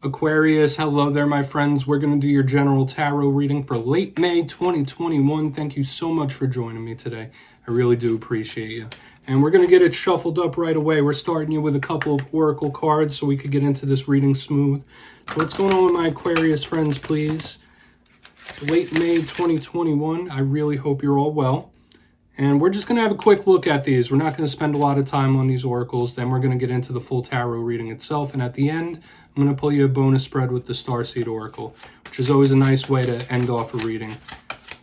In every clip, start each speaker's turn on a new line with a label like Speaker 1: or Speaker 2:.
Speaker 1: Aquarius, hello there, my friends. We're going to do your general tarot reading for late May 2021. Thank you so much for joining me today. I really do appreciate you. And we're going to get it shuffled up right away. We're starting you with a couple of oracle cards so we could get into this reading smooth. So what's going on with my Aquarius friends, please? Late May 2021. I really hope you're all well. And we're just going to have a quick look at these. We're not going to spend a lot of time on these oracles. Then we're going to get into the full tarot reading itself. And at the end, I'm going to pull you a bonus spread with the Starseed oracle, which is always a nice way to end off a reading.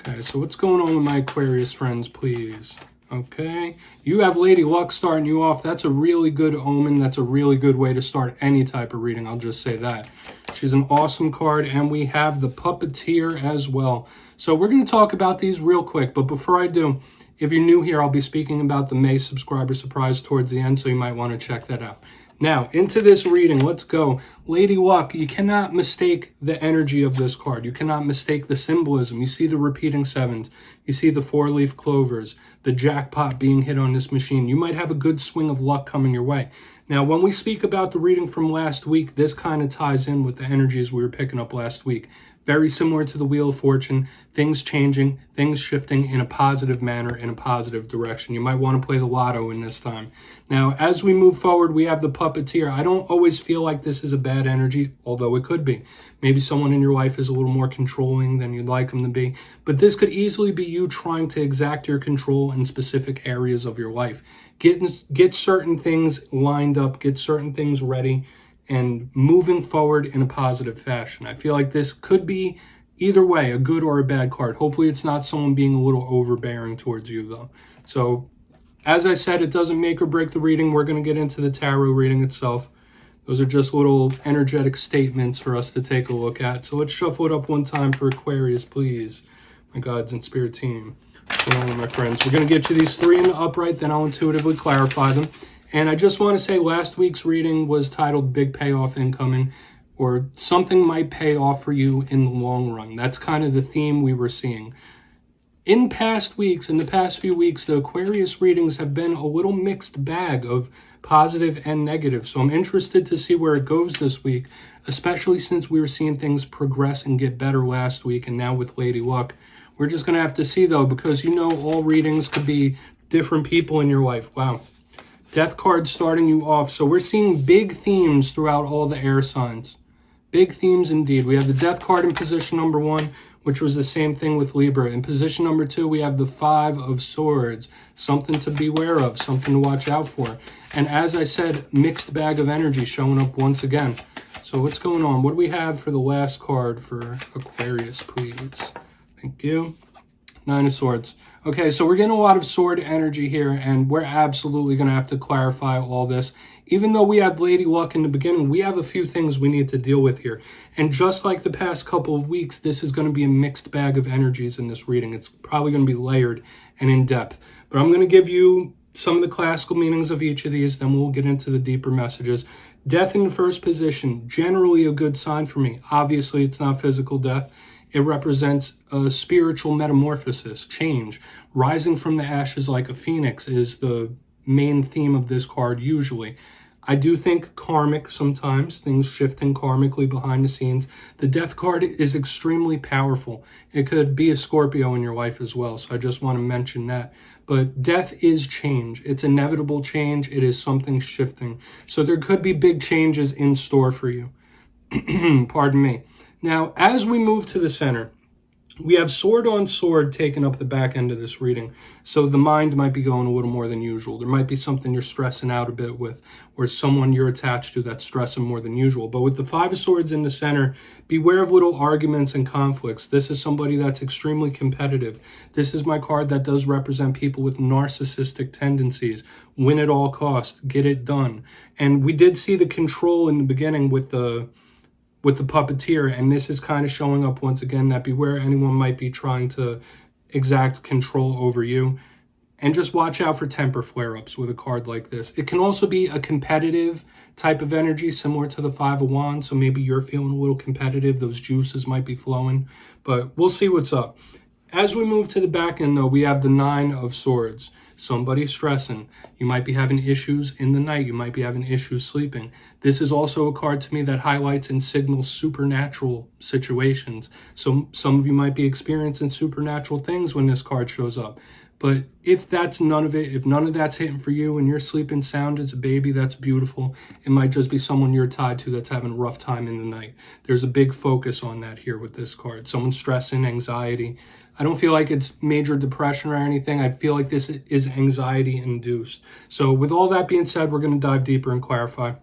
Speaker 1: Okay, so what's going on with my Aquarius friends, please? Okay, you have Lady Luck starting you off. That's a really good omen. That's a really good way to start any type of reading. I'll just say that. She's an awesome card. And we have the Puppeteer as well. So we're going to talk about these real quick. But before I do, if you're new here, I'll be speaking about the May subscriber surprise towards the end, so you might want to check that out. Now, into this reading, let's go. Lady Luck, you cannot mistake the energy of this card. You cannot mistake the symbolism. You see the repeating sevens. You see the four-leaf clovers, the jackpot being hit on this machine. You might have a good swing of luck coming your way. Now, when we speak about the reading from last week, this kind of ties in with the energies we were picking up last week. Very similar to the Wheel of Fortune, things changing, things shifting in a positive manner, in a positive direction. You might want to play the lotto in this time. Now, as we move forward, we have the Puppeteer. I don't always feel like this is a bad energy, although it could be. Maybe someone in your life is a little more controlling than you'd like them to be. But this could easily be you trying to exact your control in specific areas of your life. Get certain things lined up, get certain things ready, and moving forward in a positive fashion. I feel like this could be either way, a good or a bad card. Hopefully it's not someone being a little overbearing towards you though. So as I said, it doesn't make or break the reading. We're going to get into the tarot reading itself. Those are just little energetic statements for us to take a look at. So let's shuffle it up one time for Aquarius, please. My gods and spirit team. What's going on, my friends? We're going to get you these three in the upright, then I'll intuitively clarify them. And I just want to say last week's reading was titled Big Payoff Incoming, or something might pay off for you in the long run. That's kind of the theme we were seeing. In the past few weeks, the Aquarius readings have been a little mixed bag of positive and negative. So I'm interested to see where it goes this week, especially since we were seeing things progress and get better last week. And now with Lady Luck, we're just going to have to see though, because you know all readings could be different people in your life. Wow. Death card starting you off. So we're seeing big themes throughout all the air signs. Big themes indeed. We have the Death card in position number 1, which was the same thing with Libra. In position number 2, we have the 5 of Swords. Something to beware of, something to watch out for. And as I said, mixed bag of energy showing up once again. So what's going on? What do we have for the last card for Aquarius, please? Thank you. 9 of Swords. Okay, so we're getting a lot of sword energy here, and we're absolutely going to have to clarify all this. Even though we had Lady Luck in the beginning, we have a few things we need to deal with here. And just like the past couple of weeks, this is going to be a mixed bag of energies in this reading. It's probably going to be layered and in-depth. But I'm going to give you some of the classical meanings of each of these, then we'll get into the deeper messages. Death in the first position, generally a good sign for me. Obviously, it's not physical death. It represents a spiritual metamorphosis, change. Rising from the ashes like a phoenix is the main theme of this card usually. I do think karmic sometimes, things shifting karmically behind the scenes. The Death card is extremely powerful. It could be a Scorpio in your life as well, so I just want to mention that. But death is change. It's inevitable change. It is something shifting. So there could be big changes in store for you. Pardon me. Now, as we move to the center, we have sword on sword taking up the back end of this reading. So the mind might be going a little more than usual. There might be something you're stressing out a bit with, or someone you're attached to that's stressing more than usual. But with the 5 of Swords in the center, beware of little arguments and conflicts. This is somebody that's extremely competitive. This is my card that does represent people with narcissistic tendencies. Win at all costs. Get it done. And we did see the control in the beginning with the Puppeteer, and this is kind of showing up once again, that beware anyone might be trying to exact control over you. And just watch out for temper flare-ups with a card like this. It can also be a competitive type of energy similar to the 5 of Wands, so maybe you're feeling a little competitive, those juices might be flowing, but we'll see what's up. As we move to the back end though, we have the 9 of Swords. somebody stressing. You might be having issues in the night. You might be having issues sleeping. This is also a card to me that highlights and signals supernatural situations. So some of you might be experiencing supernatural things when this card shows up. But if that's none of it, if none of that's hitting for you and you're sleeping sound as a baby, that's beautiful. It might just be someone you're tied to that's having a rough time in the night. There's a big focus on that here with this card. Someone's stressing, anxiety. I don't feel like it's major depression or anything. I feel like this is anxiety induced. So with all that being said, we're going to dive deeper and clarify.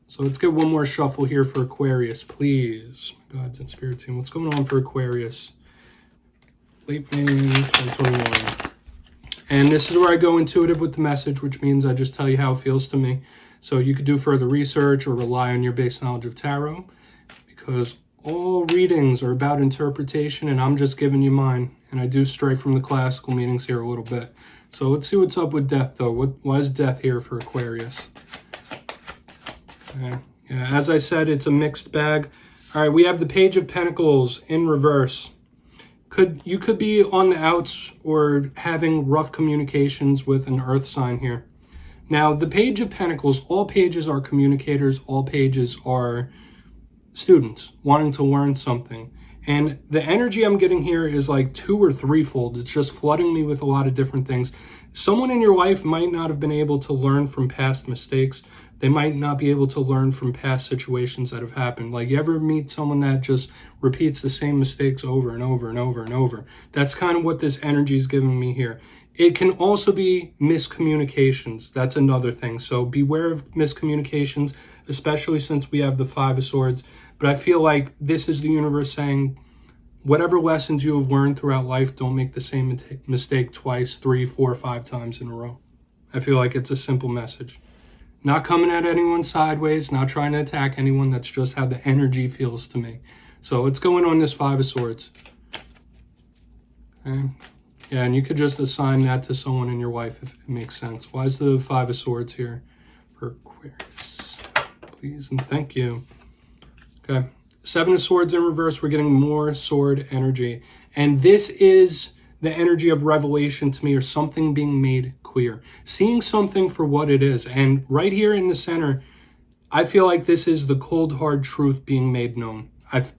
Speaker 1: So let's get one more shuffle here for Aquarius, please. My gods and spirit team, what's going on for Aquarius? Late May 2021. And this is where I go intuitive with the message, which means I just tell you how it feels to me. So you could do further research or rely on your base knowledge of tarot, because all readings are about interpretation, and I'm just giving you mine. And I do stray from the classical meanings here a little bit. So let's see what's up with death, though. Why is death here for Aquarius? Okay. Yeah, as I said, it's a mixed bag. All right, we have the Page of Pentacles in reverse. You could be on the outs or having rough communications with an earth sign here. Now, the Page of Pentacles, all pages are communicators, all pages are students wanting to learn something. And the energy I'm getting here is like 2 or 3-fold. It's just flooding me with a lot of different things. Someone in your life might not have been able to learn from past mistakes. They might not be able to learn from past situations that have happened. Like, you ever meet someone that just repeats the same mistakes over and over and over and over? That's kind of what this energy is giving me here. It can also be miscommunications. That's another thing. So beware of miscommunications, especially since we have the 5 of Swords. But I feel like this is the universe saying, whatever lessons you have learned throughout life, don't make the same mistake twice, 3, 4, 5 times in a row. I feel like it's a simple message. Not coming at anyone sideways, not trying to attack anyone. That's just how the energy feels to me. So let's go in on this 5 of Swords. Okay. Yeah, and you could just assign that to someone in your life if it makes sense. Why is the 5 of Swords here for Aquarius? Please and thank you. Okay. 7 of Swords in reverse. We're getting more sword energy. And this is the energy of revelation to me, or something being made clear. Seeing something for what it is. And right here in the center, I feel like this is the cold, hard truth being made known.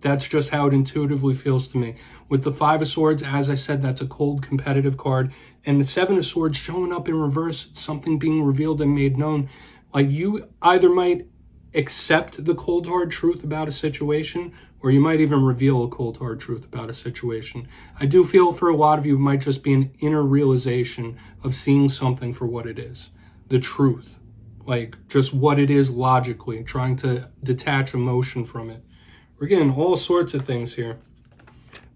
Speaker 1: That's just how it intuitively feels to me. With the 5 of Swords, as I said, that's a cold, competitive card. And the 7 of Swords showing up in reverse, something being revealed and made known. Like, you either might accept the cold, hard truth about a situation, or you might even reveal a cold, hard truth about a situation. I do feel for a lot of you, it might just be an inner realization of seeing something for what it is. The truth. Like, just what it is logically, trying to detach emotion from it. We're getting all sorts of things here.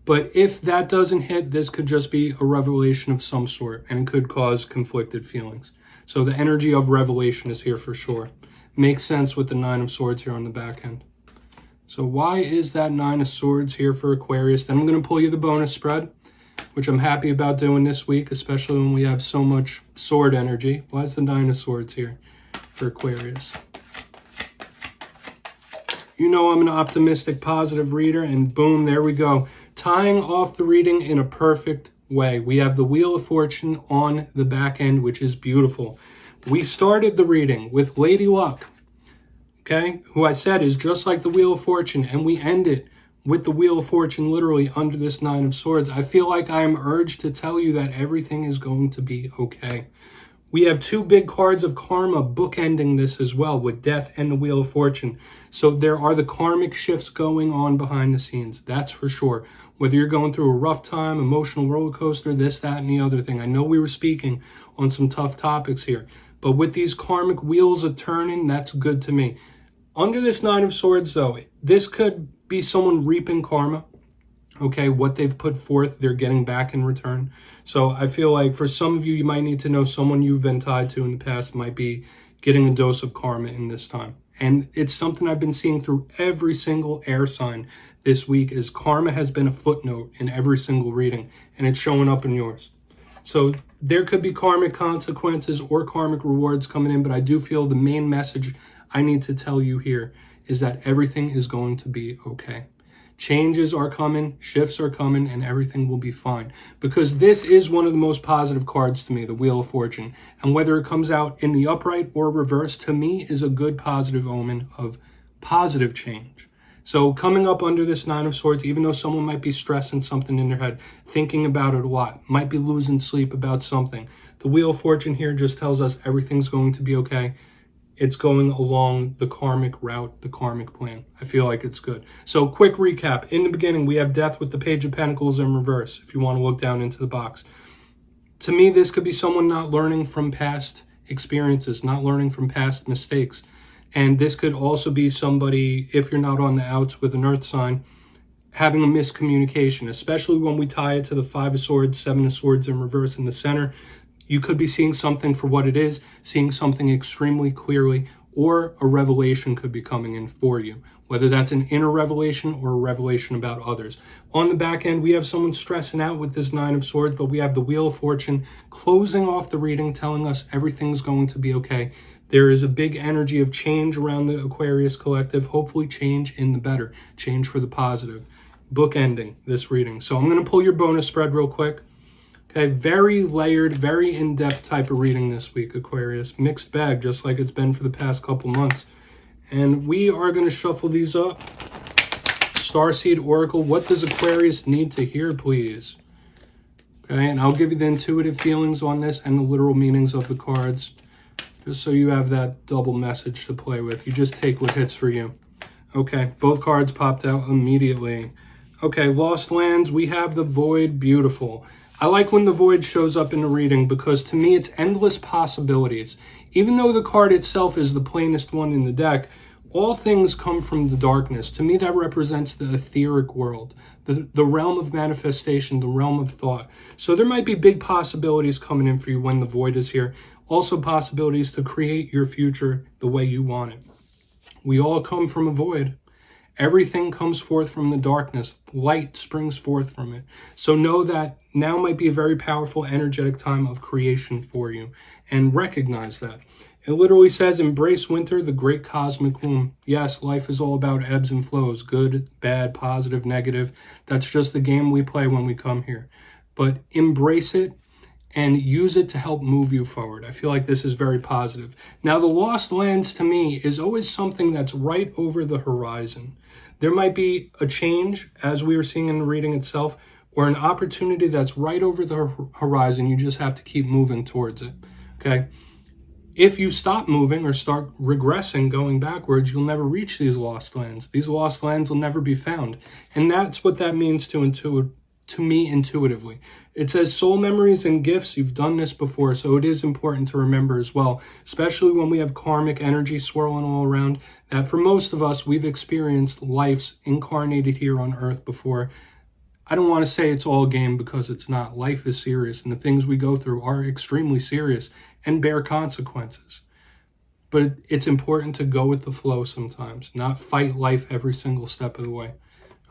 Speaker 1: But if that doesn't hit, this could just be a revelation of some sort, and it could cause conflicted feelings. So the energy of revelation is here for sure. Makes sense with the 9 of Swords here on the back end. So why is that 9 of Swords here for Aquarius? Then I'm going to pull you the bonus spread, which I'm happy about doing this week, especially when we have so much sword energy. Why is the 9 of Swords here for Aquarius? You know I'm an optimistic, positive reader, and boom, there we go. Tying off the reading in a perfect way. We have the Wheel of Fortune on the back end, which is beautiful. We started the reading with Lady Luck, okay, who I said is just like the Wheel of Fortune, and we end it with the Wheel of Fortune literally under this 9 of Swords. I feel like I am urged to tell you that everything is going to be okay. We have 2 big cards of karma bookending this as well, with Death and the Wheel of Fortune. So there are the karmic shifts going on behind the scenes, that's for sure. Whether you're going through a rough time, emotional roller coaster, this, that, and the other thing. I know we were speaking on some tough topics here, but with these karmic wheels of turning, that's good to me. Under this 9 of Swords, though, this could be someone reaping karma. Okay, what they've put forth, they're getting back in return. So I feel like for some of you, you might need to know someone you've been tied to in the past might be getting a dose of karma in this time. And it's something I've been seeing through every single air sign this week, is karma has been a footnote in every single reading, and it's showing up in yours. So there could be karmic consequences or karmic rewards coming in, but I do feel the main message I need to tell you here is that everything is going to be okay. Changes are coming, shifts are coming, and everything will be fine. Because this is one of the most positive cards to me, the Wheel of Fortune. And whether it comes out in the upright or reverse, to me is a good positive omen of positive change. So coming up under this Nine of Swords, even though someone might be stressing something in their head, thinking about it a lot, might be losing sleep about something, the Wheel of Fortune here just tells us everything's going to be okay. It's going along the karmic route, the karmic plan. I feel like it's good. So quick recap. In the beginning, we have Death with the Page of Pentacles in reverse, if you want to look down into the box. To me, this could be someone not learning from past experiences, not learning from past mistakes. And this could also be somebody, if you're not on the outs with an earth sign, having a miscommunication, especially when we tie it to the Five of Swords, Seven of Swords in reverse in the center. You could be seeing something for what it is, seeing something extremely clearly, or a revelation could be coming in for you, whether that's an inner revelation or a revelation about others. On the back end, we have someone stressing out with this Nine of Swords, but we have the Wheel of Fortune closing off the reading, telling us everything's going to be okay. There is a big energy of change around the Aquarius collective, hopefully change in the better, change for the positive. Bookending this reading. So I'm going to pull your bonus spread real quick. Okay, very layered, very in-depth type of reading this week, Aquarius. Mixed bag, just like it's been for the past couple months. And we are going to shuffle these up. Starseed Oracle, what does Aquarius need to hear, please? Okay, and I'll give you the intuitive feelings on this and the literal meanings of the cards, just so you have that double message to play with. You just take what hits for you. Okay, both cards popped out immediately. Okay, Lost Lands, we have the Void, beautiful. I like when the Void shows up in the reading because to me it's endless possibilities. Even though the card itself is the plainest one in the deck, all things come from the darkness. To me that represents the etheric world, the realm of manifestation, the realm of thought. So there might be big possibilities coming in for you when the Void is here. Also possibilities to create your future the way you want it. We all come from a void. Everything comes forth from the darkness. Light springs forth from it. So know that now might be a very powerful, energetic time of creation for you. And recognize that. It literally says, embrace winter, the great cosmic womb. Yes, life is all about ebbs and flows. Good, bad, positive, negative. That's just the game we play when we come here. But embrace it and use it to help move you forward. I feel like this is very positive. Now, the Lost Lands to me is always something that's right over the horizon. There might be a change, as we were seeing in the reading itself, or an opportunity that's right over the horizon. You just have to keep moving towards it, okay? If you stop moving or start regressing, going backwards, you'll never reach these lost lands. These lost lands will never be found. And that's what that means to me intuitively. It says soul memories and gifts. You've done this before, so it is important to remember as well, especially when we have karmic energy swirling all around, that for most of us, we've experienced lives incarnated here on earth before. I don't want to say it's all a game because it's not. Life is serious, and the things we go through are extremely serious and bear consequences. But it's important to go with the flow sometimes, not fight life every single step of the way.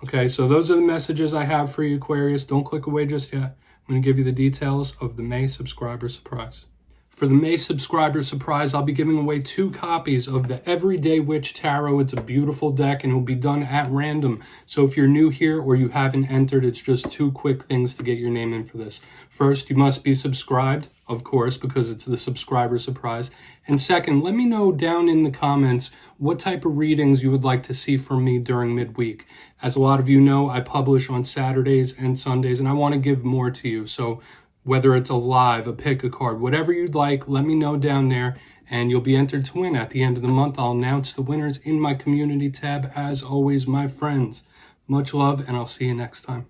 Speaker 1: Okay, so those are the messages I have for you, Aquarius. Don't click away just yet. I'm going to give you the details of the May subscriber surprise. For the May subscriber surprise, I'll be giving away 2 copies of the Everyday Witch Tarot. It's a beautiful deck and it will be done at random. So if you're new here or you haven't entered, it's just 2 quick things to get your name in for this. First, you must be subscribed, of course, because it's the subscriber surprise. And second, let me know down in the comments what type of readings you would like to see from me during midweek. As a lot of you know, I publish on Saturdays and Sundays, and I want to give more to you. So whether it's a live, a pick a card, whatever you'd like, let me know down there, and you'll be entered to win. At the end of the month, I'll announce the winners in my community tab. As always, my friends, much love, and I'll see you next time.